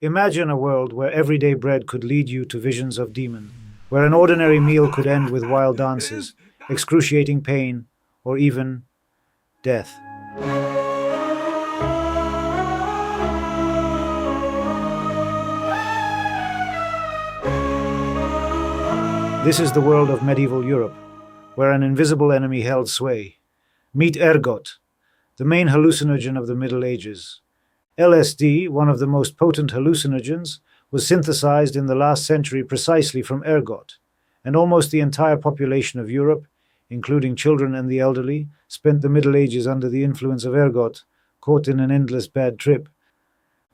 Imagine a world where everyday bread could lead you to visions of demons, where an ordinary meal could end with wild dances, excruciating pain, or even death. This is the world of medieval Europe, where an invisible enemy held sway. Meet Ergot, the main hallucinogen of the Middle Ages. LSD, one of the most potent hallucinogens, was synthesized in the last century precisely from ergot, and almost the entire population of Europe, including children and the elderly, spent the Middle Ages under the influence of ergot, caught in an endless bad trip.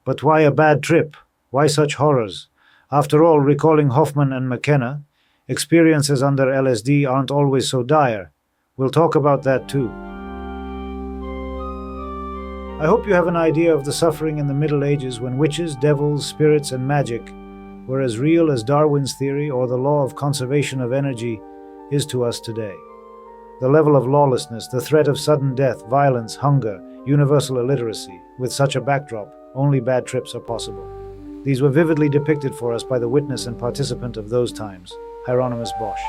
But why a bad trip? Why such horrors? After all, recalling Hofmann and McKenna, experiences under LSD aren't always so dire. We'll talk about that too. I hope you have an idea of the suffering in the Middle Ages when witches, devils, spirits, and magic were as real as Darwin's theory or the law of conservation of energy is to us today. The level of lawlessness, the threat of sudden death, violence, hunger, universal illiteracy. With such a backdrop, only bad trips are possible. These were vividly depicted for us by the witness and participant of those times, Hieronymus Bosch.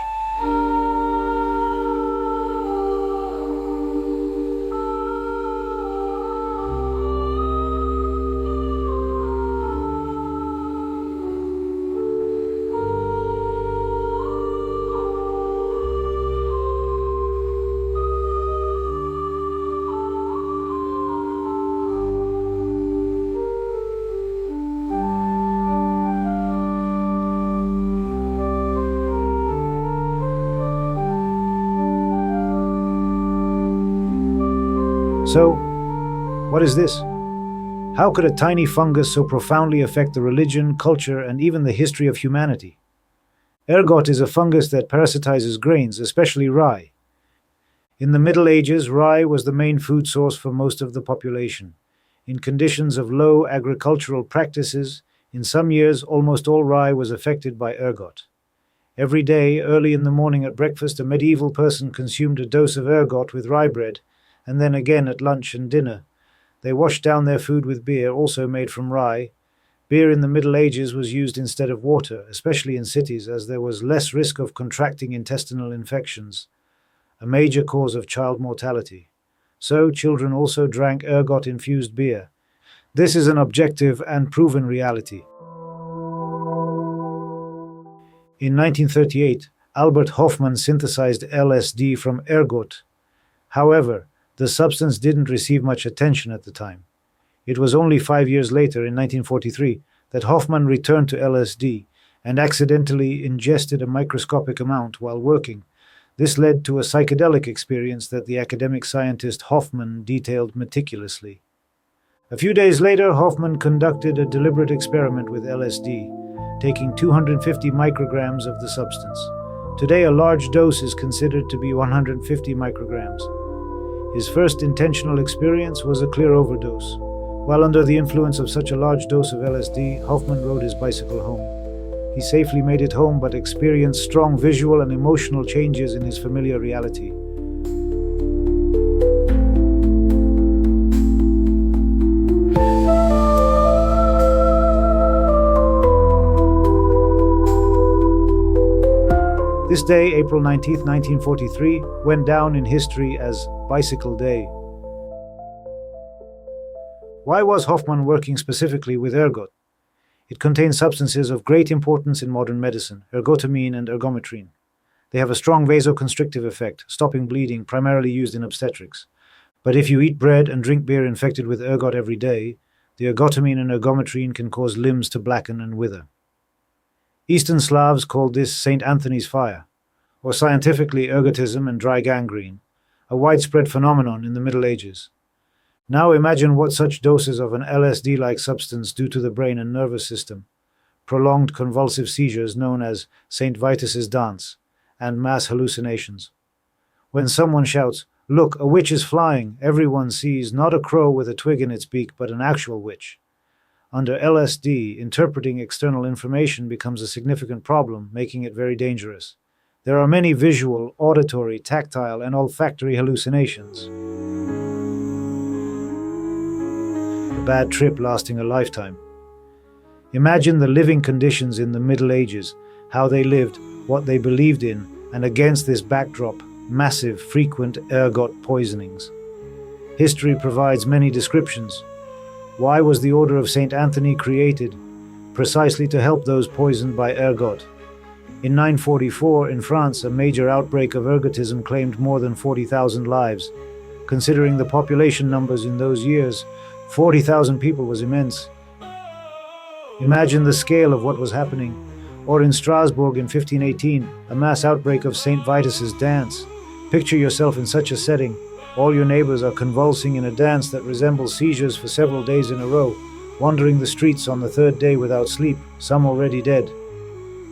So, what is this? How could a tiny fungus so profoundly affect the religion, culture, and even the history of humanity? Ergot is a fungus that parasitizes grains, especially rye. In the Middle Ages, rye was the main food source for most of the population. In conditions of low agricultural practices, in some years almost all rye was affected by ergot. Every day, early in the morning at breakfast, a medieval person consumed a dose of ergot with rye bread, and then again at lunch and dinner. They washed down their food with beer, also made from rye. Beer in the Middle Ages was used instead of water, especially in cities, as there was less risk of contracting intestinal infections, a major cause of child mortality. So, children also drank ergot-infused beer. This is an objective and proven reality. In 1938, Albert Hofmann synthesized LSD from ergot. However, the substance didn't receive much attention at the time. It was only 5 years later, in 1943, that Hofmann returned to LSD and accidentally ingested a microscopic amount while working. This led to a psychedelic experience that the academic scientist Hofmann detailed meticulously. A few days later, Hofmann conducted a deliberate experiment with LSD, taking 250 micrograms of the substance. Today, a large dose is considered to be 150 micrograms. His first intentional experience was a clear overdose. While under the influence of such a large dose of LSD, Hofmann rode his bicycle home. He safely made it home but experienced strong visual and emotional changes in his familiar reality. This day, April 19, 1943, went down in history as Bicycle Day. Why was Hofmann working specifically with ergot? It contains substances of great importance in modern medicine, ergotamine and ergometrine. They have a strong vasoconstrictive effect, stopping bleeding, primarily used in obstetrics. But if you eat bread and drink beer infected with ergot every day, the ergotamine and ergometrine can cause limbs to blacken and wither. Eastern Slavs called this St. Anthony's fire, or scientifically ergotism and dry gangrene, a widespread phenomenon in the Middle Ages. Now imagine what such doses of an LSD-like substance do to the brain and nervous system. Prolonged convulsive seizures known as St. Vitus's dance, and mass hallucinations. When someone shouts, "Look, a witch is flying," everyone sees not a crow with a twig in its beak, but an actual witch. Under LSD, interpreting external information becomes a significant problem, making it very dangerous. There are many visual, auditory, tactile, and olfactory hallucinations. A bad trip lasting a lifetime. Imagine the living conditions in the Middle Ages, how they lived, what they believed in, and against this backdrop, massive, frequent ergot poisonings. History provides many descriptions. Why was the Order of St. Anthony created? Precisely to help those poisoned by ergot. In 944, in France, a major outbreak of ergotism claimed more than 40,000 lives. Considering the population numbers in those years, 40,000 people was immense. Imagine the scale of what was happening. Or in Strasbourg in 1518, a mass outbreak of St. Vitus's dance. Picture yourself in such a setting. All your neighbors are convulsing in a dance that resembles seizures for several days in a row, wandering the streets on the third day without sleep, some already dead.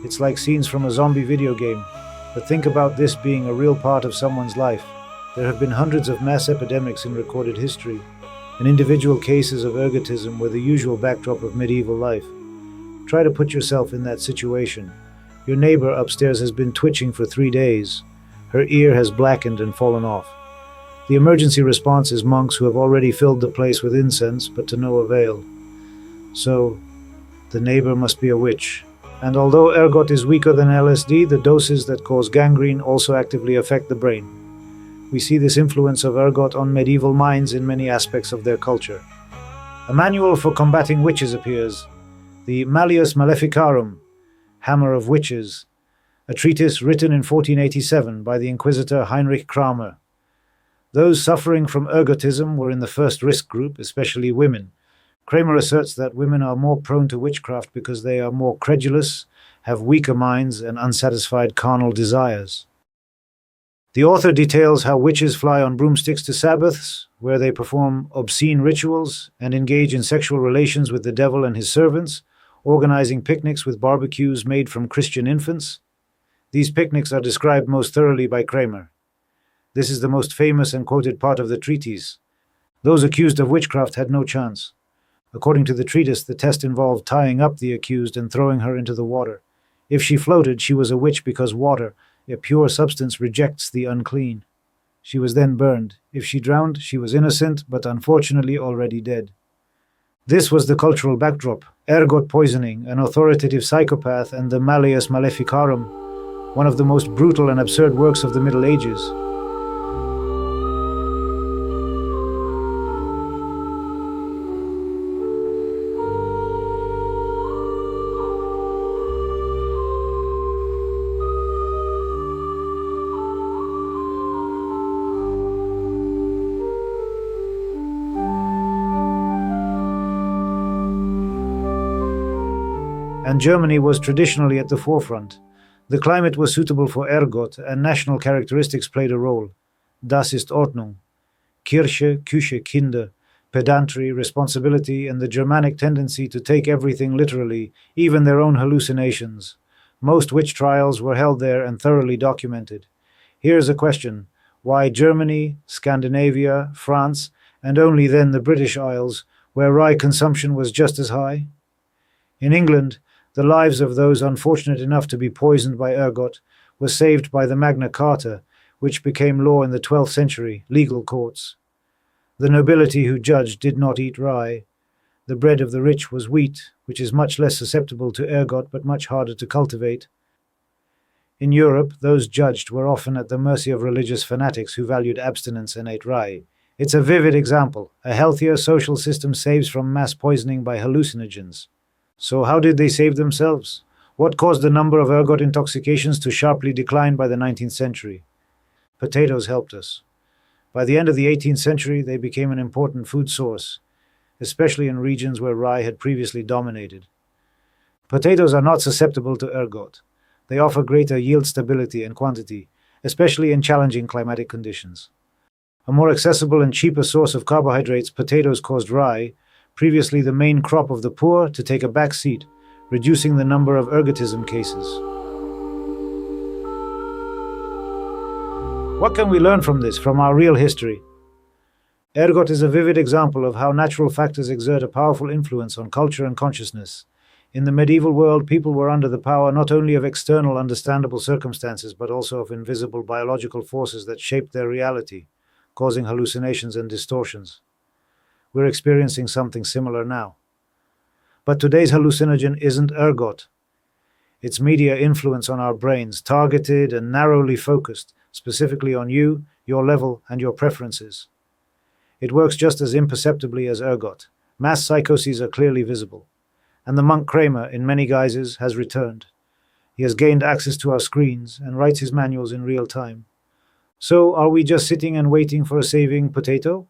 It's like scenes from a zombie video game. But think about this being a real part of someone's life. There have been hundreds of mass epidemics in recorded history, and individual cases of ergotism were the usual backdrop of medieval life. Try to put yourself in that situation. Your neighbor upstairs has been twitching for 3 days. Her ear has blackened and fallen off. The emergency response is monks who have already filled the place with incense, but to no avail. So, the neighbor must be a witch. And although ergot is weaker than LSD, the doses that cause gangrene also actively affect the brain. We see this influence of ergot on medieval minds in many aspects of their culture. A manual for combating witches appears, the Malleus Maleficarum, Hammer of Witches, a treatise written in 1487 by the Inquisitor Heinrich Kramer. Those suffering from ergotism were in the first risk group, especially women. Kramer asserts that women are more prone to witchcraft because they are more credulous, have weaker minds, and unsatisfied carnal desires. The author details how witches fly on broomsticks to Sabbaths, where they perform obscene rituals and engage in sexual relations with the devil and his servants, organizing picnics with barbecues made from Christian infants. These picnics are described most thoroughly by Kramer. This is the most famous and quoted part of the treatise. Those accused of witchcraft had no chance. According to the treatise, the test involved tying up the accused and throwing her into the water. If she floated, she was a witch because water, a pure substance, rejects the unclean. She was then burned. If she drowned, she was innocent, but unfortunately already dead. This was the cultural backdrop: ergot poisoning, an authoritative psychopath, and the Malleus Maleficarum, one of the most brutal and absurd works of the Middle Ages. And Germany was traditionally at the forefront. The climate was suitable for ergot, and national characteristics played a role. Das ist Ordnung. Kirche, Küche, Kinder, pedantry, responsibility, and the Germanic tendency to take everything literally, even their own hallucinations. Most witch trials were held there and thoroughly documented. Here's a question: why Germany, Scandinavia, France, and only then the British Isles, where rye consumption was just as high? In England, the lives of those unfortunate enough to be poisoned by ergot were saved by the Magna Carta, which became law in the 12th century, legal courts. The nobility who judged did not eat rye. The bread of the rich was wheat, which is much less susceptible to ergot but much harder to cultivate. In Europe, those judged were often at the mercy of religious fanatics who valued abstinence and ate rye. It's a vivid example. A healthier social system saves from mass poisoning by hallucinogens. So how did they save themselves? What caused the number of ergot intoxications to sharply decline by the 19th century? Potatoes helped us. By the end of the 18th century, they became an important food source, especially in regions where rye had previously dominated. Potatoes are not susceptible to ergot. They offer greater yield stability and quantity, especially in challenging climatic conditions. A more accessible and cheaper source of carbohydrates, potatoes caused rye, previously the main crop of the poor, to take a back seat, reducing the number of ergotism cases. What can we learn from this, from our real history? Ergot is a vivid example of how natural factors exert a powerful influence on culture and consciousness. In the medieval world, people were under the power not only of external understandable circumstances, but also of invisible biological forces that shaped their reality, causing hallucinations and distortions. We're experiencing something similar now. But today's hallucinogen isn't ergot. It's media influence on our brains, targeted and narrowly focused, specifically on you, your level, and your preferences. It works just as imperceptibly as ergot. Mass psychoses are clearly visible. And the monk Kramer, in many guises, has returned. He has gained access to our screens and writes his manuals in real time. So, are we just sitting and waiting for a saving potato?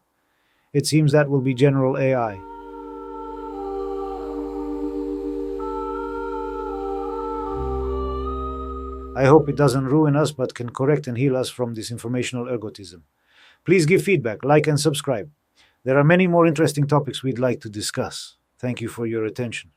It seems that will be general AI. I hope it doesn't ruin us but can correct and heal us from this informational ergotism. Please give feedback, like, and subscribe. There are many more interesting topics we'd like to discuss. Thank you for your attention.